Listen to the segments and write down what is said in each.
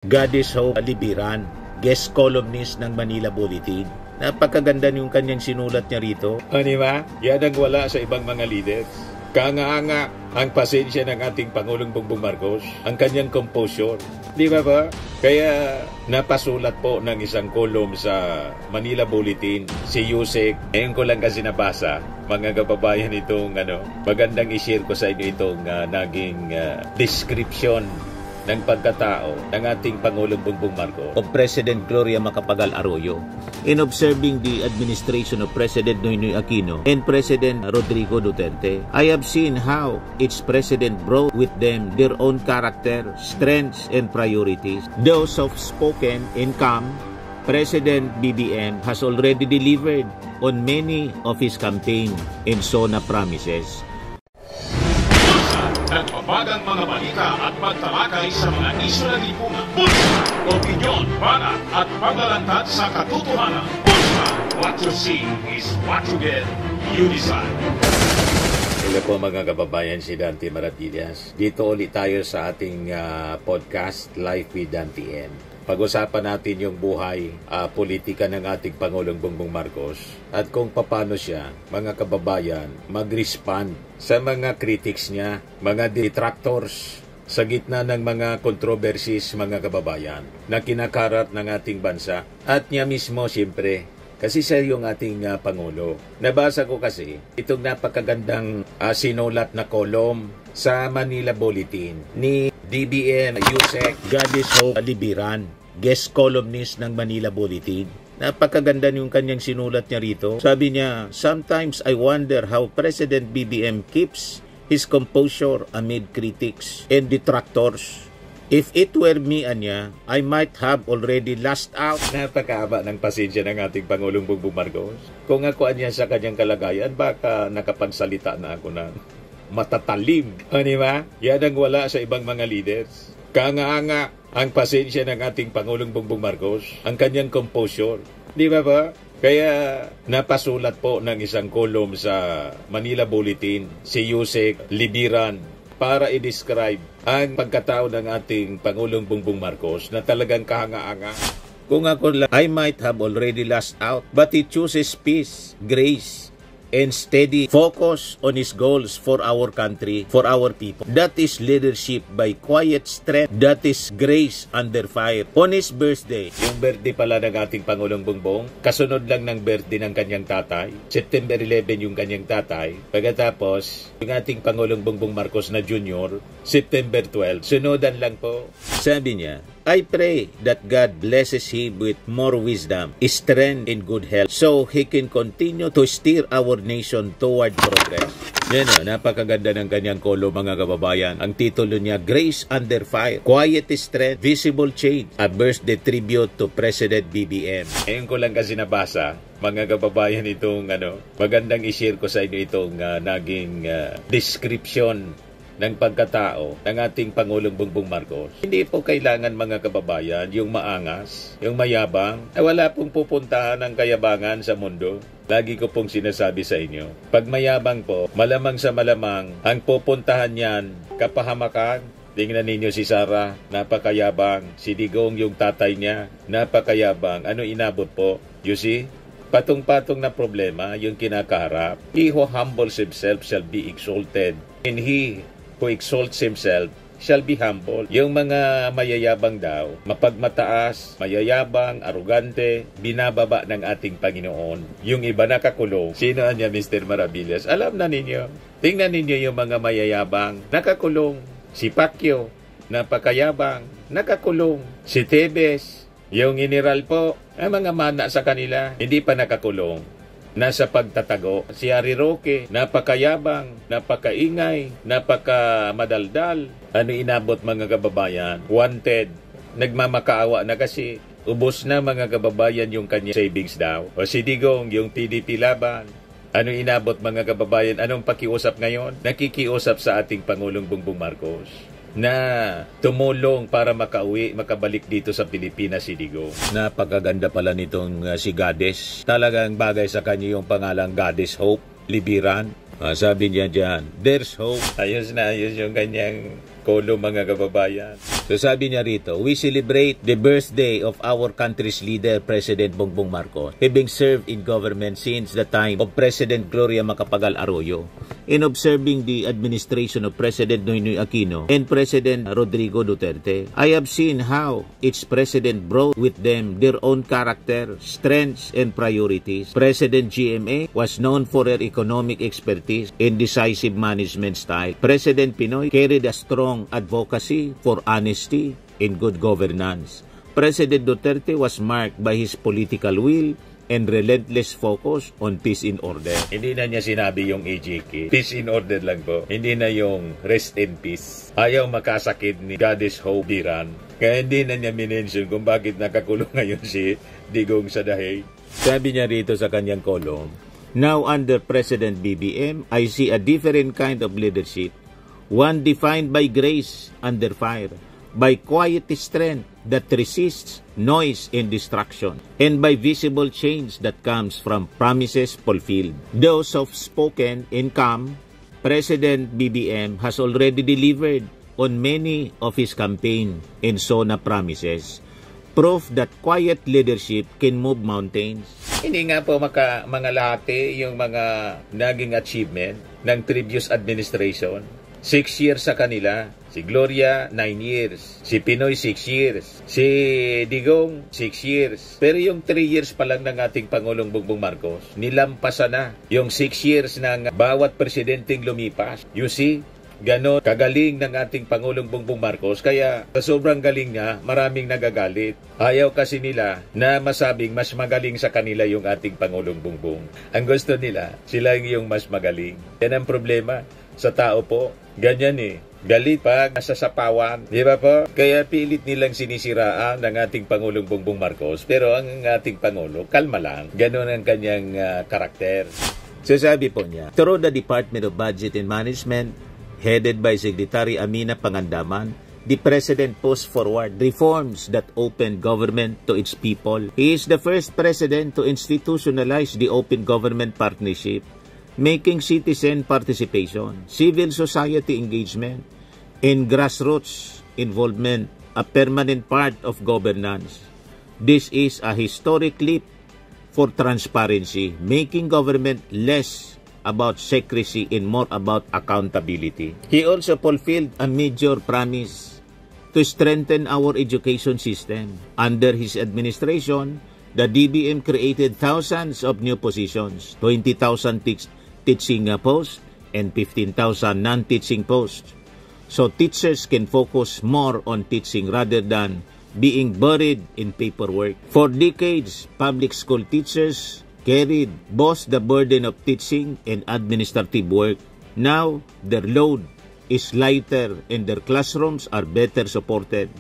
Goddess Hope Libiran, guest columnist ng Manila Bulletin. Napakaganda yung kanyang sinulat niya rito. Di ba? Yan ang wala sa ibang mga leaders. Kaanga-anga ang pasensya ng ating Pangulong Bongbong Marcos, ang kanyang composure. Di ba ba? Kaya napasulat po ng isang kolum sa Manila Bulletin, si Yusek. Ngayon ko lang kasi nabasa, mga kababayan, itong magandang i-share ko sa inyo itong naging description ng pagkatao ng ating Pangulong Bongbong Marcos o President Gloria Macapagal Arroyo in observing the administration of President Noynoy Aquino and President Rodrigo Duterte. I have seen how each president brought with them their own character, strengths, and priorities. Though soft-spoken and calm, President BBM has already delivered on many of his campaign and SONA promises. Nagpapagang mga balita at pagtalakay sa mga isyu ng lipunan. Bulsa! Opinyon, banat at paglalantad sa katotohanan. Bulsa! What you see is what you get. You decide. Hello po mga kababayan, si Dante Maravillas. Dito ulit tayo sa ating podcast, Life with Dante N. Pag-usapan natin yung buhay, politika ng ating Pangulong Bongbong Marcos at kung paano siya, mga kababayan, mag-respond sa mga critics niya, mga detractors sa gitna ng mga controversies, mga kababayan, na kinakarat ng ating bansa at niya mismo siyempre. Kasi siya yung ating Pangulo. Nabasa ko kasi itong napakagandang sinulat na kolum sa Manila Bulletin ni DBM Yusek Goddess Hope Libiran, guest columnist ng Manila Bulletin. Napakaganda yung kanyang sinulat niya rito. Sabi niya, "Sometimes I wonder how President BBM keeps his composure amid critics and detractors. If it were me, anya, I might have already lost out." Napakahaba ng pasensya ng ating Pangulong Bongbong Marcos. Kung ako anya sa kanyang kalagayan, baka nakapagsalita na ako ng matatalim. Di ba? Yan ang wala sa ibang mga leaders. Kaanga-anga ang pasensya ng ating Pangulong Bongbong Marcos, ang kanyang composure. Di ba ba? Kaya napasulat po ng isang kolum sa Manila Bulletin, si Yusek Libiran, para i-describe ang pagkatao ng ating Pangulong Bongbong Marcos na talagang kahanga-anga. Kung ako lang, I might have already lost out, but he chooses peace, grace, and steady focus on his goals for our country, for our people. That is leadership by quiet strength. That is grace under fire. On his birthday, yung birthday pala ng ating Pangulong Bongbong, kasunod lang ng birthday ng kanyang tatay. September 11 yung kanyang tatay. Pagkatapos, yung ating Pangulong Bongbong Marcos na Junior, September 12. Sunodan lang po. Sabi niya, I pray that God blesses him with more wisdom, strength, and good health so he can continue to steer our nation toward progress. Yan napakaganda ng kanyang kolum, mga kababayan. Ang titulo niya, Grace Under Fire, Quiet Strength, Visible Change, a birthday tribute to President BBM. Ngayon ko lang kasi nabasa, mga kababayan, itong magandang i-share ko sa inyo itong naging description ng pagkatao ng ating Pangulong Bongbong Marcos. Hindi po kailangan, mga kababayan, yung maangas, yung mayabang. Wala pong pupuntahan ng kayabangan sa mundo. Lagi ko pong sinasabi sa inyo, pag mayabang po, malamang sa malamang, ang pupuntahan niyan, kapahamakan. Tingnan ninyo si Sarah, napakayabang. Si Digong, yung tatay niya, napakayabang. Ano inabot po? You see? Patong-patong na problema yung kinakaharap. He who humbles himself shall be exalted, and he who exalts himself shall be humble. Yung mga mayayabang daw, mapagmataas, mayayabang, arugante, binababa ng ating Panginoon. Yung iba nakakulong. Sino niya, Mr. Maravillas? Alam na ninyo. Tingnan ninyo yung mga mayayabang, nakakulong. Si Pacquiao, napakayabang, nakakulong. Si Tebes, yung general po, ang mga mana sa kanila, hindi pa nakakulong. Nasa pagtatago. Si Harry Roque, napakayabang, napakaingay, napakamadaldal. Ano inabot, mga kababayan? Wanted. Nagmamakaawa na kasi ubos na, mga kababayan, yung kanya savings daw. O si Digong, yung PDP laban. Ano inabot, mga kababayan? Anong pakiusap ngayon? Nakikiusap sa ating Pangulong Bongbong Marcos na tumulong para makabalik dito sa Pilipinas si Digong. Napakaganda pala nitong si Goddess. Talagang bagay sa kanya yung pangalang Goddess Hope Libiran. Sabi niya dyan, there's hope. Ayos na ayos yung kanyang kolum, mga kababayan. So sabi niya rito, we celebrate the birthday of our country's leader, President Bongbong Marcos, having served in government since the time of President Gloria Macapagal Arroyo. In observing the administration of President Noynoy Aquino and President Rodrigo Duterte, I have seen how each president brought with them their own character, strengths, and priorities. President GMA was known for her economic expertise and decisive management style. President Pinoy carried a strong advocacy for honesty and good governance. President Duterte was marked by his political will and relentless focus on peace and order. Hindi na niya sinabi yung AJK. Peace and order lang po. Hindi na yung rest in peace. Ayaw makasakit ni Goddess Hope Biran. Kaya hindi na niya minention kung bakit nakakulong ngayon si Digong sa Dahig. Sabi niya rito sa kanyang column, now under President BBM, I see a different kind of leadership. One defined by grace under fire, by quiet strength that resists noise and distraction, and by visible change that comes from promises fulfilled. Though soft-spoken and calm, President BBM has already delivered on many of his campaign and SONA promises. Proof that quiet leadership can move mountains. Hindi nga po mangalahati yung mga naging achievement ng previous administration. 6 years sa kanila. Si Gloria, 9 years. Si Pinoy, 6 years. Si Digong, 6 years. Pero yung 3 years pa lang ng ating Pangulong Bongbong Marcos, nilampasan na yung 6 years ng bawat presidenteng lumipas. You see? Ganon kagaling ng ating Pangulong Bongbong Marcos, kaya sa sobrang galing niya, maraming nagagalit. Ayaw kasi nila na masabing mas magaling sa kanila yung ating Pangulong Bongbong. Ang gusto nila, sila yung mas magaling. Yan ang problema sa tao po. Ganyan eh. Galit pag nasasapawan. Di ba po? Kaya pilit nilang sinisiraan ng ating Pangulong Bongbong Marcos. Pero ang ating Pangulo, kalma lang. Ganon ang kanyang karakter. So sabi po niya, through the Department of Budget and Management, headed by Secretary Amina Pangandaman, the President pushed forward reforms that open government to its people. He is the first President to institutionalize the Open Government Partnership, making citizen participation, civil society engagement, and grassroots involvement a permanent part of governance. This is a historic leap for transparency, making government less about secrecy and more about accountability. He also fulfilled a major promise to strengthen our education system. Under his administration, the DBM created thousands of new positions, 20,000 teaching posts and 15,000 non-teaching posts. So teachers can focus more on teaching rather than being buried in paperwork. For decades, public school teachers carried both the burden of teaching and administrative work. Now, their load is lighter and their classrooms are better supported.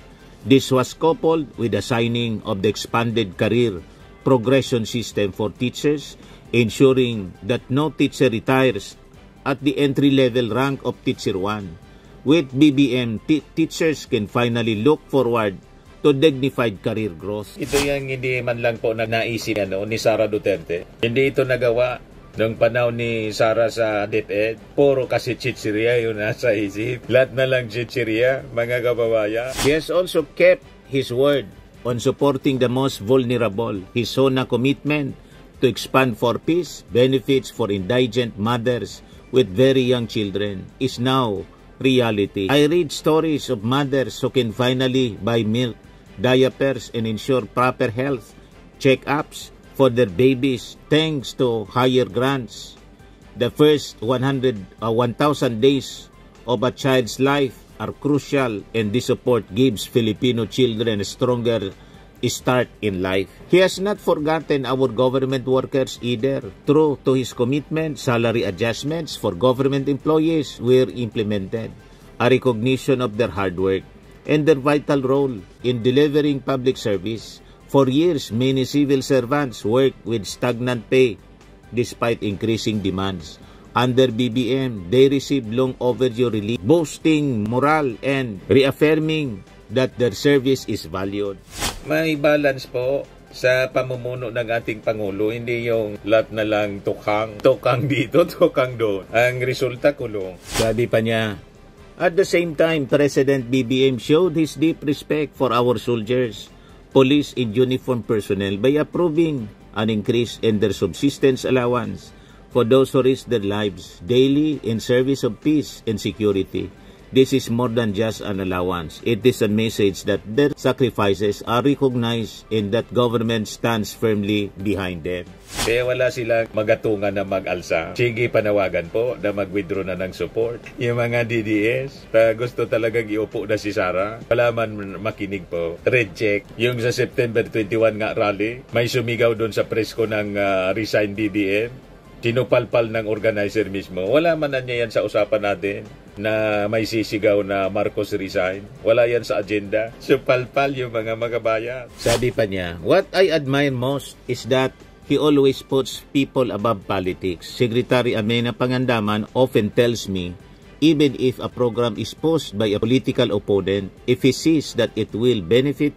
This was coupled with the signing of the expanded career progression system for teachers, ensuring that no teacher retires at the entry-level rank of Teacher 1. With BBM, teachers can finally look forward to dignified career growth. Ito yung hindi man lang po na naisip ni Sara Duterte. Hindi ito nagawa nung panahon ni Sara sa DepEd. Puro kasi chichiria yung nasa isip. Lahat na lang chichiria, mga kababayan. He has also kept his word on supporting the most vulnerable. His SONA commitment to expand for peace, benefits for indigent mothers with very young children is now reality. I read stories of mothers who can finally buy milk, diapers, and ensure proper health check-ups for their babies thanks to higher grants. The first 1,000 days of a child's life are crucial, and this support gives Filipino children a stronger start in life. He has not forgotten our government workers either. True to his commitment, salary adjustments for government employees were implemented, a recognition of their hard work and their vital role in delivering public service. For years, many civil servants worked with stagnant pay despite increasing demands. Under BBM, they received long overdue relief, boosting morale and reaffirming that their service is valued. May balance po sa pamumuno ng ating Pangulo, hindi yung lahat na lang tukang dito, tukang doon. Ang resulta kulong. Sabi pa niya, At the same time, President BBM showed his deep respect for our soldiers, police and uniform personnel by approving an increase in their subsistence allowance for those who risk their lives daily in service of peace and security. This is more than just an allowance. It is a message that their sacrifices are recognized and that government stands firmly behind them. Kaya wala silang magatungan na mag-alsa. Sige, panawagan po na mag-withdraw na ng support. Yung mga DDS, gusto talagang iupo na si Sara. Wala man makinig po. Red check. Yung sa September 21 nga rally, may sumigaw doon sa presko ng resign DDM. Sinupalpal ng organizer mismo. Wala man na niya yan sa usapan natin na may sisigaw na Marcos resign. Wala yan sa agenda. Supalpal yung mga magabayan. Sabi pa niya, what I admire most is that he always puts people above politics. Secretary Amena Pangandaman often tells me, even if a program is posed by a political opponent, if he sees that it will benefit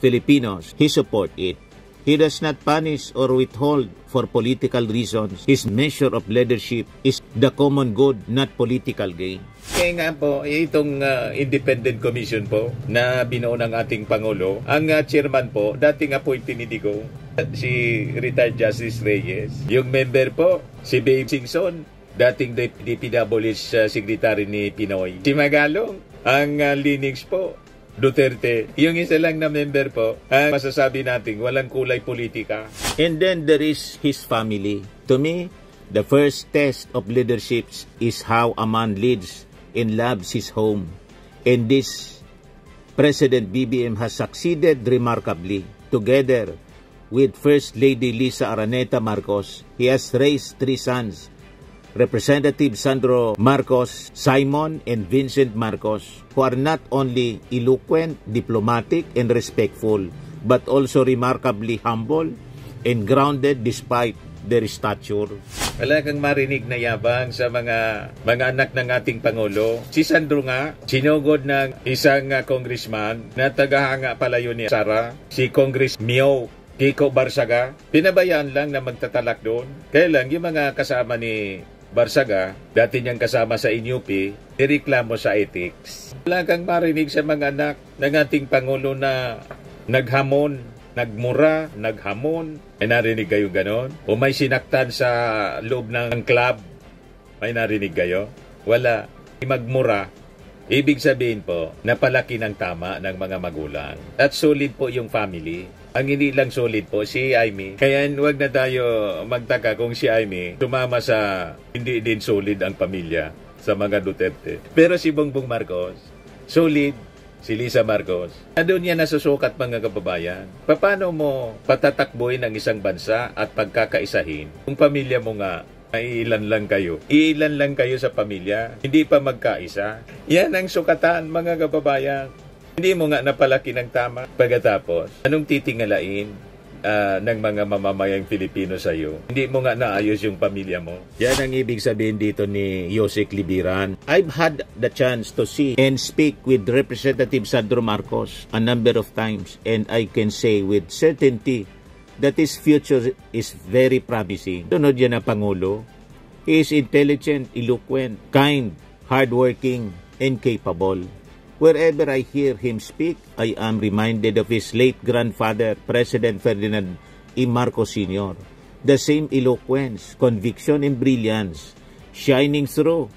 Filipinos, he support it. He does not punish or withhold for political reasons. His measure of leadership is the common good, not political gain. Kaya nga po, itong independent commission po na binuo ng ating Pangulo, ang chairman po, dating appointee ni Digong, si retired Justice Reyes. Yung member po, si Babe Singson, dating DPWH secretary ni Pinoy. Si Magalong, ang Linux po, Duterte. Yung isa lang na member po, masasabi natin, walang kulay politika. And then there is his family. To me, the first test of leadership is how a man leads and loves his home. And this President BBM has succeeded remarkably. Together with First Lady Lisa Araneta Marcos, he has raised 3 sons, Representative Sandro Marcos, Simon, and Vincent Marcos, who are not only eloquent, diplomatic, and respectful, but also remarkably humble and grounded despite their stature. Wala kang marinig na yabang sa mga anak ng ating Pangulo. Si Sandro nga, sinugod ng isang congressman na tagahanga pala yun ni Sara, si Congress Mio Kiko Barsaga. Pinabayaan lang na magtatalak doon. Kaya lang, yung mga kasama ni Barsaga, dati niyang kasama sa INUP, ireklamo sa ethics. Wala kang marinig sa mga anak ng ating Pangulo na naghamon, nagmura, naghamon. May narinig kayo ganon? O may sinaktan sa loob ng club? May narinig kayo? Wala. Magmura. Ibig sabihin po, napalaki ng tama ng mga magulang. At solid po yung family. Ang hindi lang solid po, si Aimee. Kaya huwag na tayo magtaka kung si Aimee sumama sa hindi din solid ang pamilya sa mga Duterte. Pero si Bongbong Marcos, solid. Si Lisa Marcos, doon niya nasusukat mga kababayan. Paano mo patatakbuhin ang isang bansa at pagkakaisahin kung pamilya mo nga ay ilan lang kayo. Ilan lang kayo sa pamilya, hindi pa magkaisa. Yan ang sukatan mga kababayan. Hindi mo nga napalaki ng tama. Pagkatapos, anong titingalain ng mga mamamayang Pilipino sa iyo? Hindi mo nga naayos yung pamilya mo. Yan ang ibig sabihin dito ni Yosek Libiran. I've had the chance to see and speak with Representative Sandro Marcos a number of times, and I can say with certainty that his future is very promising. Tunod yan ang Pangulo. He is intelligent, eloquent, kind, hardworking, and capable. Wherever I hear him speak, I am reminded of his late grandfather, President Ferdinand E. Marcos Sr. The same eloquence, conviction, and brilliance shining through.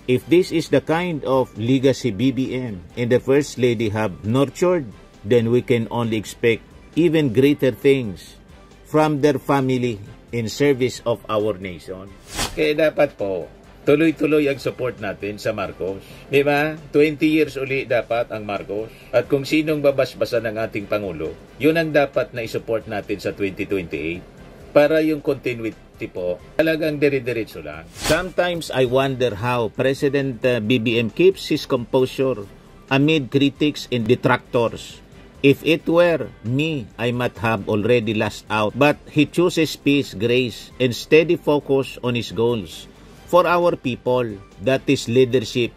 If this is the kind of legacy BBM and the First Lady have nurtured, then we can only expect even greater things from their family in service of our nation. Kaya dapat po, tuloy-tuloy ang support natin sa Marcos. Di ba? 20 years uli dapat ang Marcos. At kung sinong babasbasan ng ating Pangulo, yun ang dapat na isupport natin sa 2028 para yung continuity po talagang dire-diretso lang. Sometimes I wonder how President BBM keeps his composure amid critics and detractors. If it were me, I might have already lashed out. But he chooses peace, grace, and steady focus on his goals. For our people, that is leadership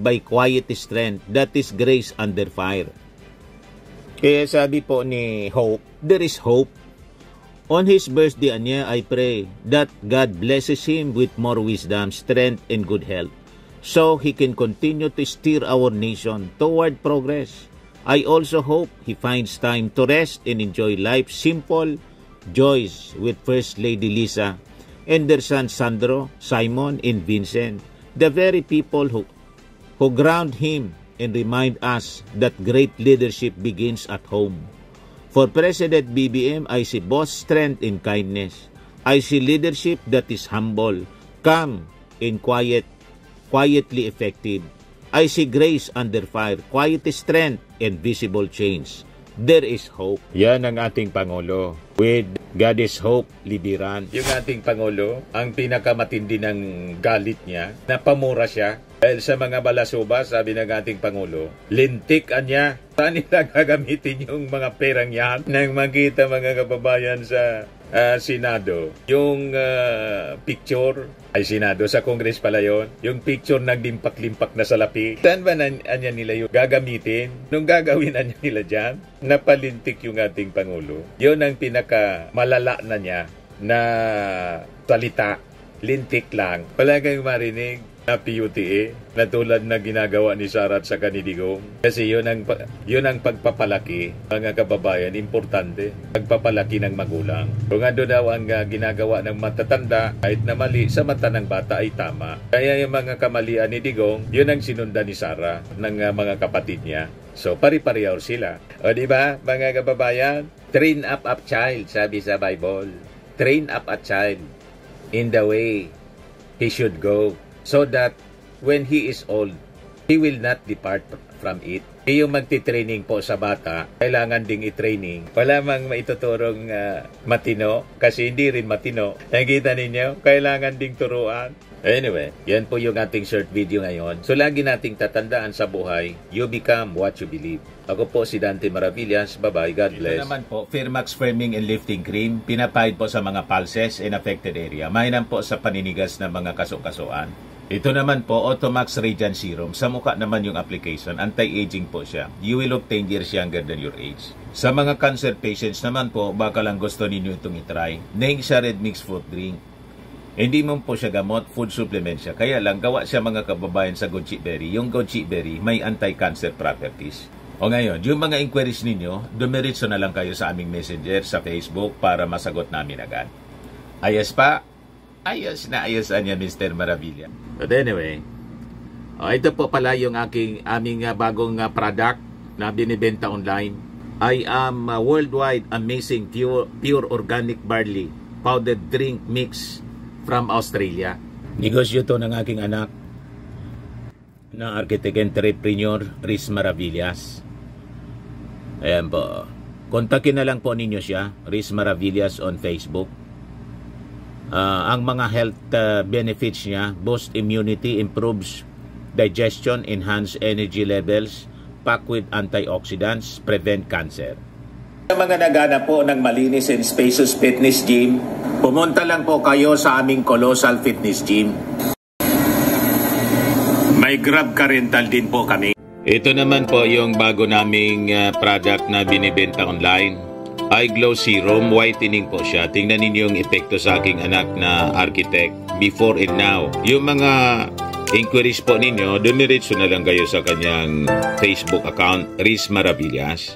by quiet strength. That is grace under fire. Kaya sabi po ni Hope, there is hope. On his birthday niya, I pray that God blesses him with more wisdom, strength, and good health, so he can continue to steer our nation toward progress. I also hope he finds time to rest and enjoy life's simple joys with First Lady Lisa and their sons Sandro, Simon, and Vincent, the very people who ground him and remind us that great leadership begins at home. For President BBM, I see both strength and kindness. I see leadership that is humble, calm, and quietly effective. I see grace under fire, quiet strength, and visible change. There is hope. Yan ang ating Pangulo. With God is hope, libiran. Yung ating Pangulo, ang pinakamatindi ng galit niya, napamura siya. Dahil sa mga balasuba, sabi ng ating Pangulo, lintikan niya. Saan nila gagamitin yung mga perang yan? Nang makita mga kababayan sa Senado, yung picture, ay Senado, sa Congress pala yun, yung picture naglimpak-limpak na salapi. Saan ba anya nila yung gagamitin? Nung gagawin anya nila dyan, napalintik yung ating Pangulo. Yun ang pinaka-malala na niya na salita, lintik lang. Wala kayong marinig na PUTA na tulad na ginagawa ni Sarat sa Kanidigong. Kasi yun ang pagpapalaki, mga kababayan, importante. Pagpapalaki ng magulang. Kung ano daw ang ginagawa ng matatanda, kahit na mali, sa mata ng bata ay tama. Kaya yung mga kamalian ni Digong, yun ang sinundan ni Sara ng mga kapatid niya. So, pari-pareho sila. O diba, mga kababayan? Train up a child, sabi sa Bible. Train up a child in the way he should go, so that when he is old, he will not depart from it. Yung magti-training po sa bata, kailangan ding i-training. Wala mang maituturong matino, kasi hindi rin matino. Nakikita ninyo, kailangan ding turuan. Anyway, yan po yung ating short video ngayon. So lagi nating tatandaan sa buhay, you become what you believe. Ako po si Dante Maravillas. Bye-bye. God bless. Ito naman po, Firmax Firming and Lifting Cream. Pinapahid po sa mga pulses and affected area. Mainam po sa paninigas ng mga kasukasuan. Ito naman po, Automax Radiant Serum. Sa mukha naman yung application. Anti-aging po siya. You will look 10 years younger than your age. Sa mga cancer patients naman po, baka lang gusto ninyo itong itry. Neng siya Red Mix Fruit Drink. Hindi mo po siya gamot, food supplement siya. Kaya lang, gawa siya mga kababayan sa goji berry. Yung goji berry, may anti-cancer properties. O ngayon, yung mga inquiries ninyo, dumiritso na lang kayo sa aming messenger sa Facebook para masagot namin agad. Ayos pa? Ayos na ayos niya, Mr. Maravilla. But anyway, ito po pala yung aming bagong product na binibenta online. I am worldwide amazing pure organic barley powdered drink mix from Australia. Negosyo to ng aking anak na architect entrepreneur Riz Maravillas. Ayan po. Kontakin na lang po ninyo siya, Riz Maravillas on Facebook. Ang mga health benefits niya, boost immunity, improves digestion, enhance energy levels, packed with antioxidants, prevent cancer. Sa mga nagana po ng malinis and spacious fitness gym, pumunta lang po kayo sa aming Colossal Fitness Gym. May Grab car rental din po kami. Ito naman po yung bago naming product na binibenta online. Eye Glow Serum, whitening po siya. Tingnan ninyo yung epekto sa aking anak na architect before and now. Yung mga inquiries po ninyo, dumiretso na lang kayo sa kanyang Facebook account, Riz Maravillas.